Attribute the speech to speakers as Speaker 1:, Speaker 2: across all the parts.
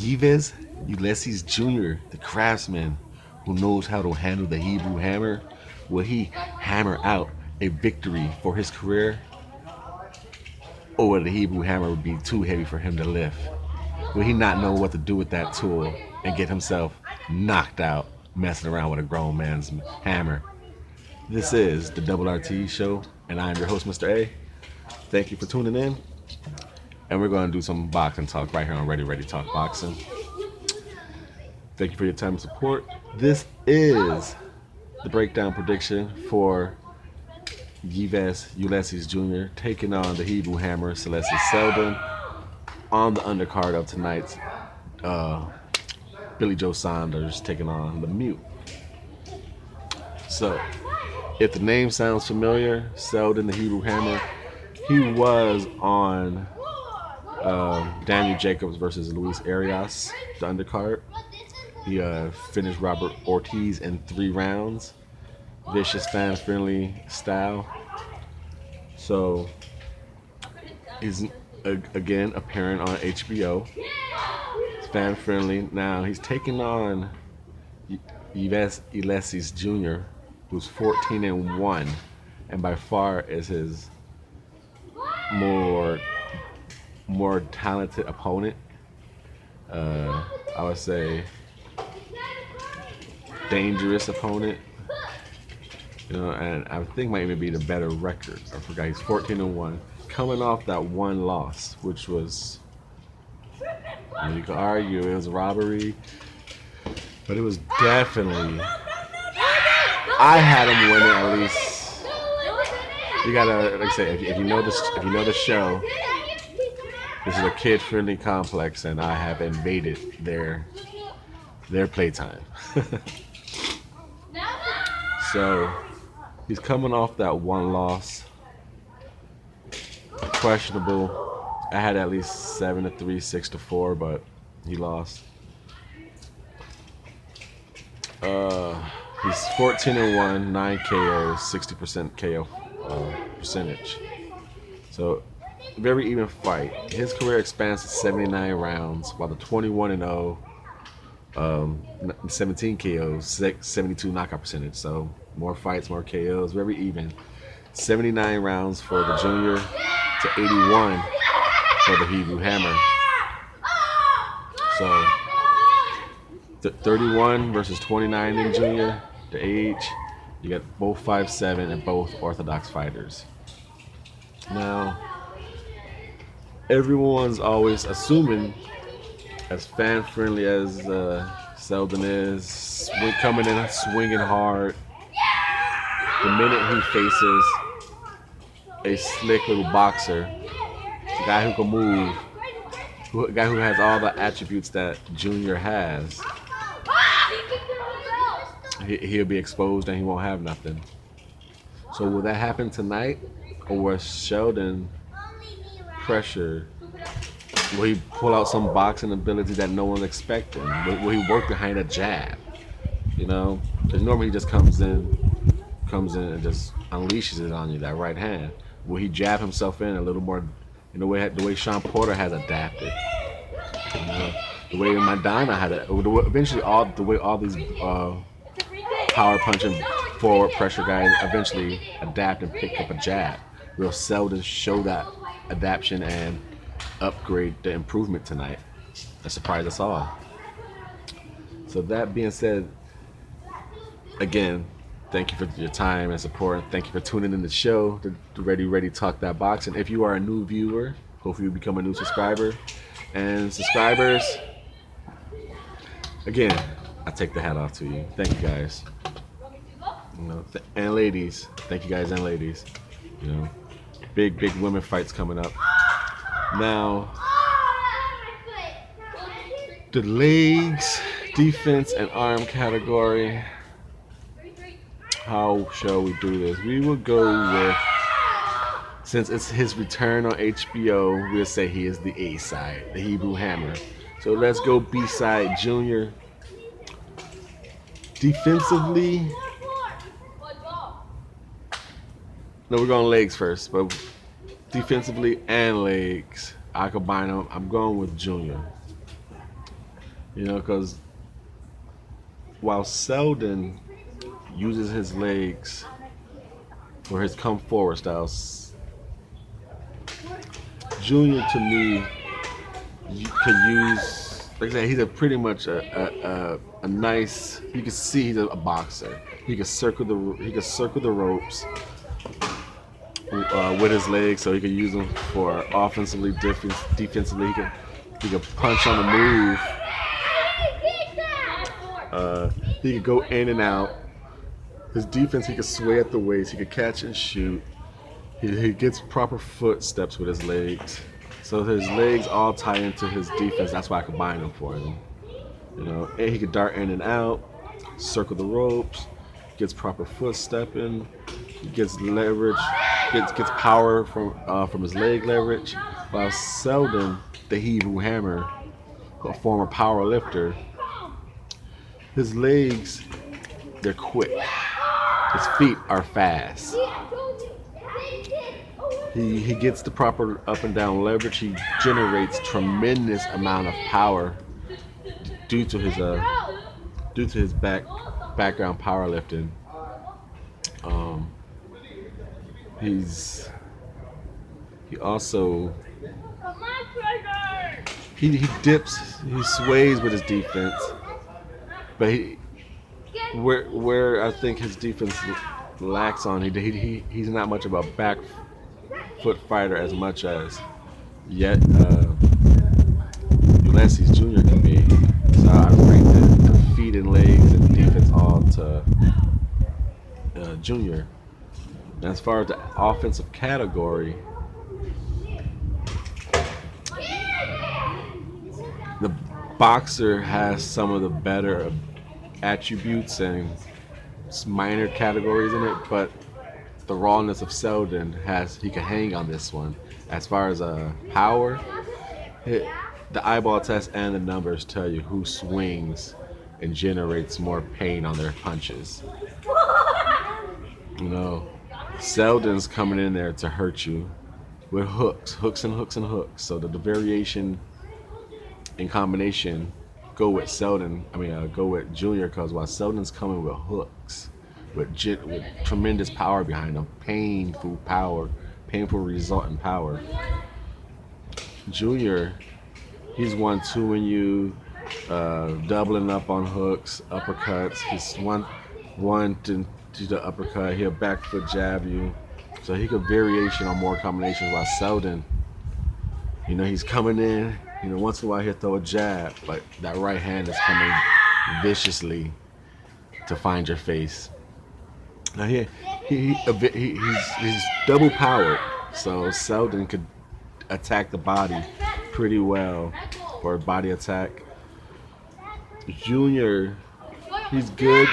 Speaker 1: Yves Ulysses Jr., the craftsman who knows how to handle the Hebrew hammer, will he hammer out a victory for his career? Or will the Hebrew hammer be too heavy for him to lift? Will he not know what to do with that tool and get himself knocked out messing around with a grown man's hammer? This is the Double RT Show, and I'm your host, Mr. A. Thank you for tuning in, and we're going to do some boxing talk right here on Ready Talk Boxing. Thank you for your time and support. This is the breakdown prediction for Yves Ulysses Jr. taking on the Hebrew hammer, Seldin, on the undercard of tonight's Billy Joe Saunders taking on the Mute. So, if the name sounds familiar, Seldin, the Hebrew hammer, he was on Daniel Jacobs versus Luis Arias, the undercard. He finished Robert Ortiz in 3 rounds. Vicious, fan-friendly style. So, he's again appearing on HBO. It's fan-friendly. Now, he's taking on Yves Ulysses Jr., who's 14-1, and by far is his more talented opponent. I would say dangerous opponent. You know, and I think might even be the better record. I forgot, he's 14-1, coming off that one loss, which was, you could argue it was a robbery, but it was definitely, I had him winning at least. You gotta, like I say, if you know the show, this is a kid-friendly complex, and I have invaded their playtime. So he's coming off that one loss. Questionable. I had at least 7-3, 6-4, but he lost. He's 14-1, 9 KOs, 60% KO percentage. So very even fight. His career expands to 79 rounds, while the 21-0, 17 KOs, 72 knockout percentage. So more fights, more KOs, very even. 79 rounds for the junior to 81 for the Hebrew hammer. So 31 versus 29 in junior, the age. You got both 5'7" and both orthodox fighters. Now, everyone's always assuming, as fan-friendly as Seldin is, coming in swinging hard, the minute he faces a slick little boxer, a guy who can move, a guy who has all the attributes that Junior has, he'll be exposed and he won't have nothing. So will that happen tonight, or will Seldin pressure? Will he pull out some boxing ability that no one's expecting? Will he work behind a jab? You know, because normally he just comes in and just unleashes it on you, that right hand. Will he jab himself in a little more, in the way Sean Porter has adapted? You know, the way Madonna had it. Eventually, the way all these power punching forward pressure guys eventually adapt and pick up a jab. We'll seldom show that adaptation and upgrade the improvement tonight. That surprised us all. So that being said, again, thank you for your time and support. Thank you for tuning in the show, the Ready Talk That Boxing. If you are a new viewer, hopefully you become a new subscriber. And subscribers, again, I take the hat off to you. Thank you guys. You know, and ladies, thank you guys and ladies. You know, big women fights coming up. Now, the legs, defense, and arm category. How shall we do this? We will go with, since it's his return on HBO, we'll say he is the A side, the Hebrew hammer. So let's go B side, Junior. Defensively, no, we're going legs first, but defensively and legs, I combine them. I'm going with Junior. You know, because while Seldin uses his legs for his come forward styles, Junior to me could use. Like I said, he's a pretty much a nice. You can see he's a boxer. He could circle the ropes with his legs, so he could use them for offensively, defensively. He could punch on the move. He could go in and out. His defense, he could sway at the waist. He could catch and shoot. He gets proper footsteps with his legs. So his legs all tie into his defense. That's why I combine them for him. You know, and he could dart in and out, circle the ropes, gets proper footstepping, gets leverage, gets power from his leg leverage. While Seldin, the Hebrew Hammer, a former power lifter, his legs, they're quick. His feet are fast. He gets the proper up and down leverage. He generates tremendous amount of power due to his background powerlifting. He also he dips, he sways with his defense, but where I think his defense lacks on, he's not much of a back foot fighter as much as yet Ulysse Jr. can be. So I bring the feet and legs and defense all to Junior. And as far as the offensive category, the boxer has some of the better attributes and minor categories in it, but the rawness of Seldin he can hang on this one. As far as power, the eyeball test and the numbers tell you who swings and generates more pain on their punches. You know, Seldin's coming in there to hurt you with hooks and hooks and hooks. So the variation in combination go with Junior, because while Seldin's coming with hooks, with tremendous power behind them, painful resultant power. Junior, he's 1-2 you, doubling up on hooks, uppercuts. He's one to the uppercut. He'll back foot jab you, so he could variation on more combinations. While Seldin, you know, he's coming in. You know, once in a while he'll throw a jab, but that right hand is coming viciously to find your face. Now he's double powered, so Seldin could attack the body pretty well for a body attack. Junior, he's good,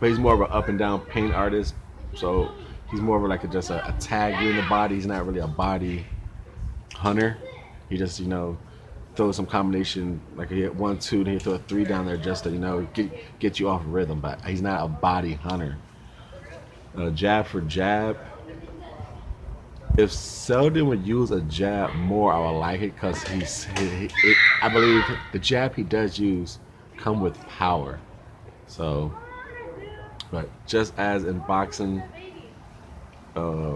Speaker 1: but he's more of an up and down paint artist. So he's more of just a tag you in the body. He's not really a body hunter. He just, you know, throw some combination, like he hit 1-2, then he throw a 3 down there just to, you know, get you off rhythm. But he's not a body hunter. Jab for jab. If Seldin would use a jab more, I would like it, because I believe the jab he does use come with power. So, but just as in boxing,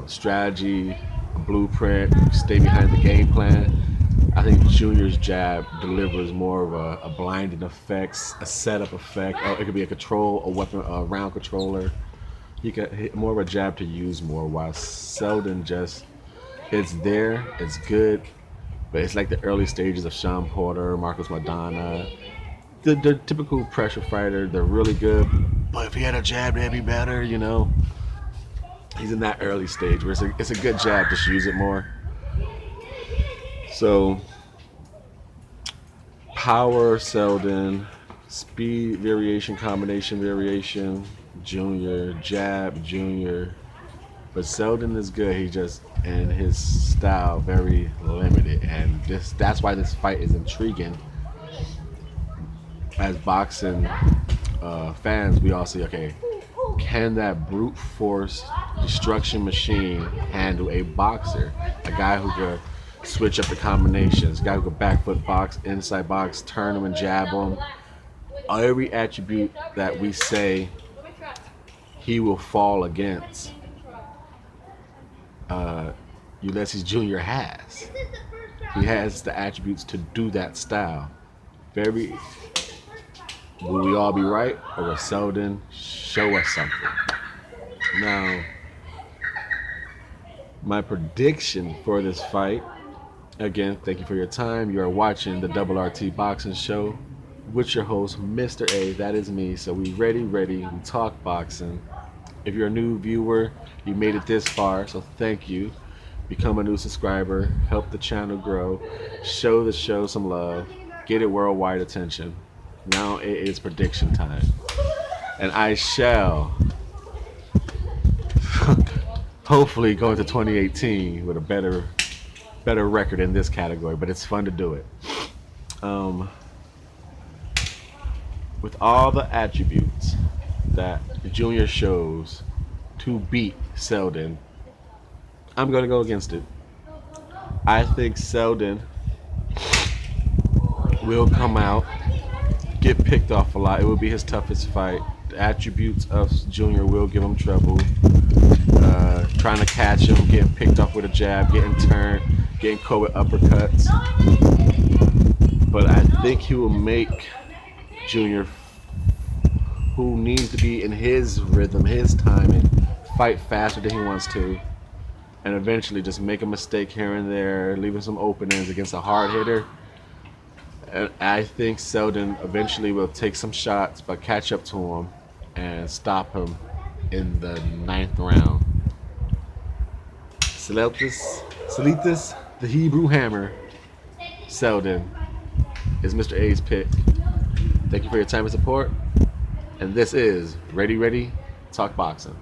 Speaker 1: strategy, blueprint, stay behind the game plan, I think Junior's jab delivers more of a blinding effect, a setup effect. It could be a weapon, a round controller. He could hit more of a jab to use more, while Seldin it's there, it's good, but it's like the early stages of Sean Porter, Marcos Maidana. The typical pressure fighter, they're really good, but if he had a jab, that'd be better, you know. He's in that early stage where it's a good jab, just use it more. So, power, Seldin, speed, variation, combination, variation, Junior, jab, Junior. But Seldin is good. He just, and his style very limited, and that's why this fight is intriguing. As boxing fans, we all say, okay, can that brute force destruction machine handle a boxer, a guy who could switch up the combinations. Gotta go back foot box, inside box, turn them and jab them. Every attribute that we say he will fall against, Ulyesse Jr. has. He has the attributes to do that style. Very. Will we all be right, or will Seldin show us something? Now, my prediction for this fight. Again, thank you for your time. You are watching the Double RT Boxing Show with your host, Mr.A. That is me. So we ready. We talk boxing. If you're a new viewer, you made it this far, so thank you. Become a new subscriber, help the channel grow, show the show some love, get it worldwide attention. Now it is prediction time. And I shall hopefully go into 2018 with a better record in this category, but it's fun to do it. With all the attributes that Junior shows to beat Seldin, I'm going to go against it. I think Seldin will come out, get picked off a lot. It will be his toughest fight. The attributes of Junior will give him trouble. Trying to catch him, getting picked off with a jab, getting turned, getting caught with uppercuts. But I think he will make Junior, who needs to be in his rhythm, his timing, fight faster than he wants to, and eventually just make a mistake here and there, leaving some openings against a hard hitter. And I think Seldin eventually will take some shots, but catch up to him and stop him in the 9th round. Cletus, the Hebrew Hammer, Seldin, is Mr. A's pick. Thank you for your time and support. And this is Ready, Talk Boxing.